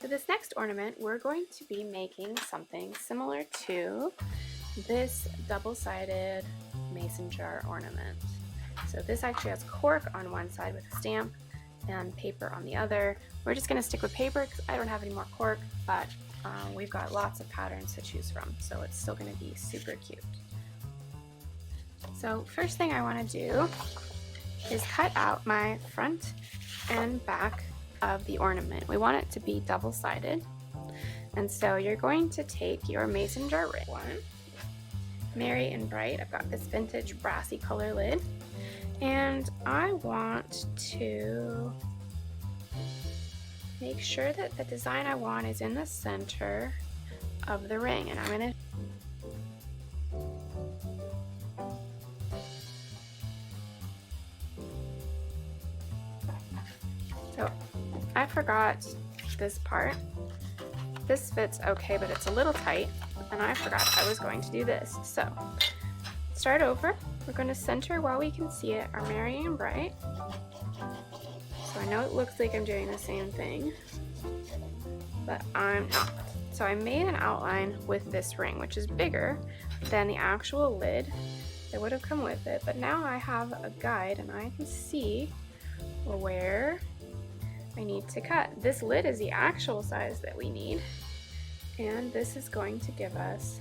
For this next ornament, we're going to be making something similar to this double-sided mason jar ornament. So this actually has cork on one side with a stamp and paper on the other. We're just going to stick with paper because I don't have any more cork, but we've got lots of patterns to choose from, so it's still going to be super cute. So first thing I want to do is cut out my front and back of the ornament. We want it to be double-sided, and so you're going to take your mason jar ring one, Merry and Bright. I've got this vintage brassy color lid, and I want to make sure that the design I want is in the center of the ring, and I'm going to I forgot this part. This fits okay, but it's a little tight, and I forgot I was going to do this. So, start over. We're going to center while we can see it our Merry and Bright. So I know it looks like I'm doing the same thing, but I'm not. So I made an outline with this ring, which is bigger than the actual lid that would have come with it, but now I have a guide and I can see where I need to cut. This lid is the actual size that we need, and this is going to give us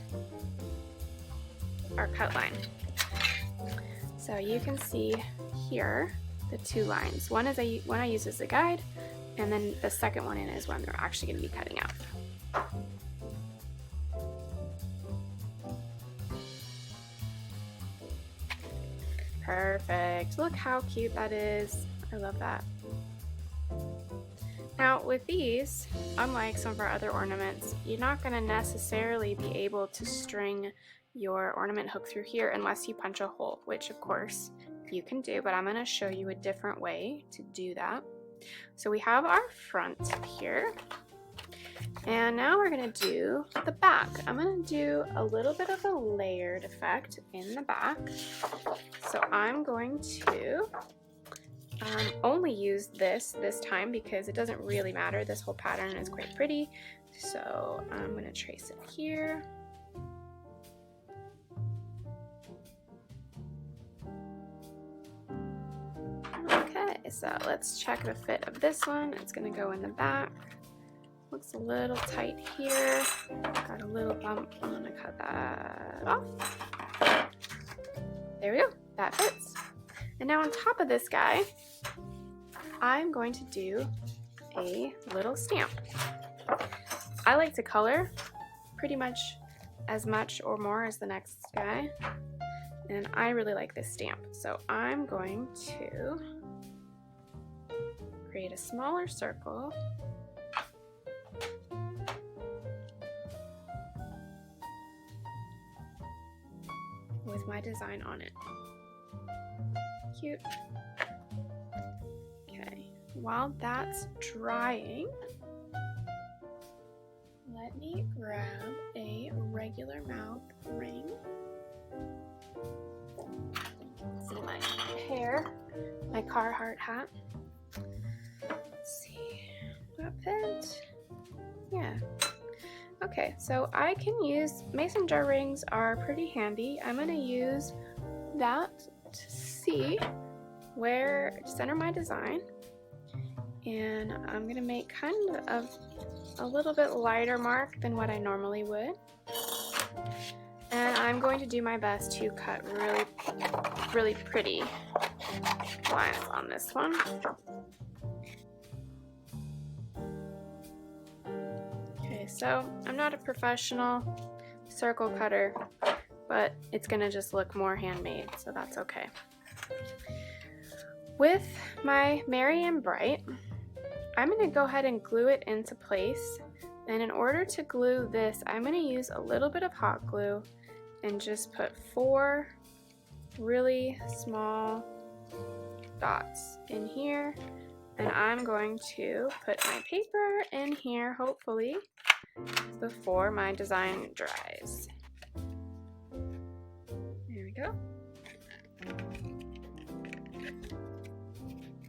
our cut line. So you can see here the two lines. One I use as a guide, and then the second one in is when they're actually going to be cutting out. Perfect. Look how cute that is. I love that. Now with these, unlike some of our other ornaments, you're not going to necessarily be able to string your ornament hook through here unless you punch a hole, which of course you can do, but I'm going to show you a different way to do that. So we have our front here, and now we're going to do the back. I'm going to do a little bit of a layered effect in the back. So I'm going to only use this time because it doesn't really matter. This whole pattern is quite pretty. So I'm going to trace it here. Okay, so let's check the fit of this one. It's going to go in the back. Looks a little tight here. Got a little bump. I'm going to cut that off. There we go. That fits. And now on top of this guy, I'm going to do a little stamp. I like to color pretty much as much or more as the next guy, and I really like this stamp. So I'm going to create a smaller circle with my design on it. Cute. Okay, while that's drying, let me grab a regular mouth ring. See my hair, my Carhartt hat. Let's see, that fit? Yeah. Okay, so I can use, mason jar rings are pretty handy. I'm going to use that to see where to center my design, and I'm going to make kind of a little bit lighter mark than what I normally would, and I'm going to do my best to cut really pretty lines on this one. Okay, so I'm not a professional circle cutter, but it's gonna just look more handmade, so that's okay. With my Merry and Bright, I'm gonna go ahead and glue it into place, and in order to glue this, I'm gonna use a little bit of hot glue and just put 4 really small dots in here, and I'm going to put my paper in here, hopefully, before my design dries. There we go.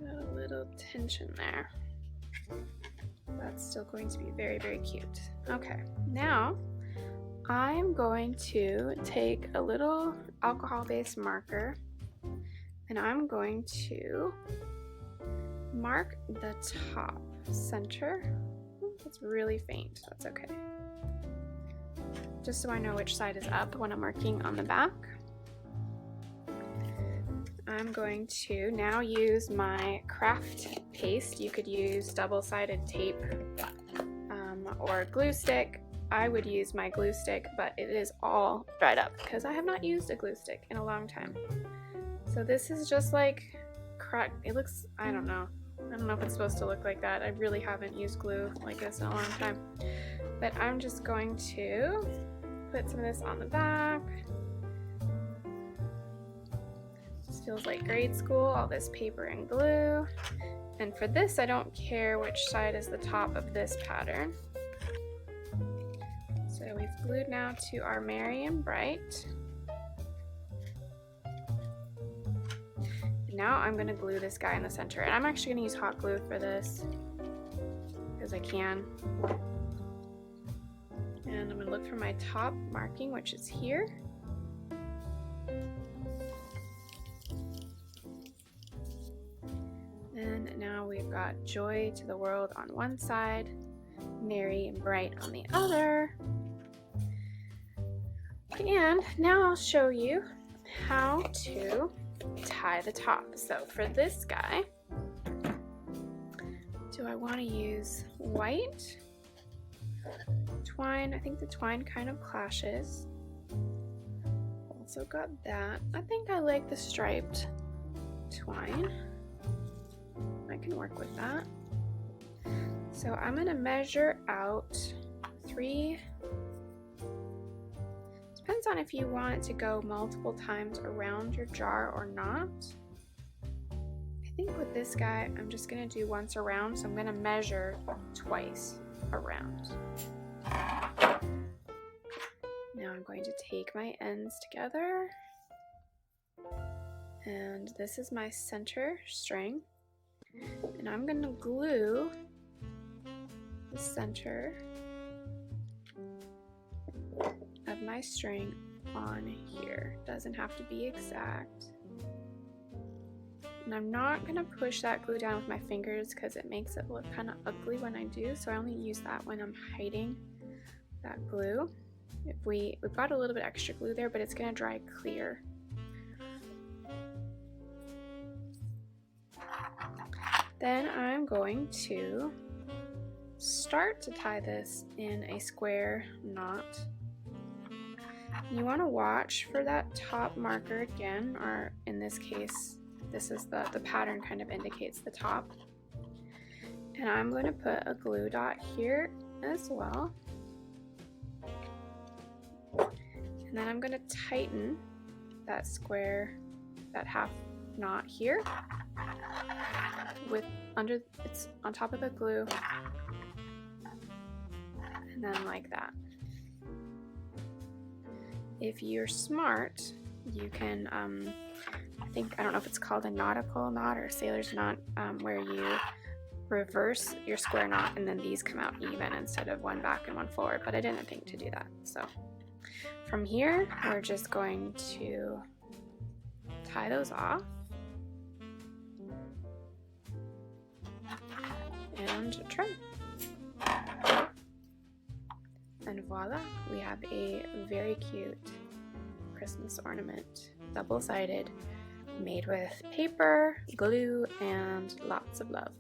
Got a little tension there. That's it's still going to be very, very cute. Okay, now I'm going to take a little alcohol-based marker and I'm going to mark the top center. It's really faint, that's okay. Just so I know which side is up when I'm working on the back. I'm going to now use my craft paste. You could use double-sided tape or glue stick. I would use my glue stick, but it is all dried up because I have not used a glue stick in a long time. So this is just like it looks, I don't know if it's supposed to look like that. I really haven't used glue like this in a long time. But I'm just going to put some of this on the back. This feels like grade school, all this paper and glue. And for this, I don't care which side is the top of this pattern. So we've glued now to our Merry and Bright. Now I'm going to glue this guy in the center, and I'm actually going to use hot glue for this because I can. And I'm going to look for my top marking, which is here. And now we've got Joy to the World on one side, Merry and Bright on the other. And now I'll show you how to tie the top. So for this guy, do I want to use white twine? I think the twine kind of clashes. Also got that. I think I like the striped twine. I can work with that. So I'm going to measure out 3. Depends on if you want it to go multiple times around your jar or not. I think with this guy, I'm just going to do once around, so I'm going to measure twice around. Now I'm going to take my ends together, and this is my center string, and I'm going to glue the center of my string on here. Doesn't have to be exact. And I'm not going to push that glue down with my fingers because it makes it look kind of ugly when I do, so I only use that when I'm hiding that glue. If we've got a little bit extra glue there, but it's going to dry clear. Then I'm going to start to tie this in a square knot. You want to watch for that top marker again, or in this case, this is the pattern kind of indicates the top. And I'm going to put a glue dot here as well. And then I'm going to tighten that square, that half knot here with it's on top of the glue, and then like that. If you're smart, you can I don't know if it's called a nautical knot or a sailor's knot, where you reverse your square knot and then these come out even instead of one back and one forward, but I didn't think to do that. So from here, we're just going to tie those off and trim. And voila, we have a very cute Christmas ornament, double-sided, made with paper, glue, and lots of love.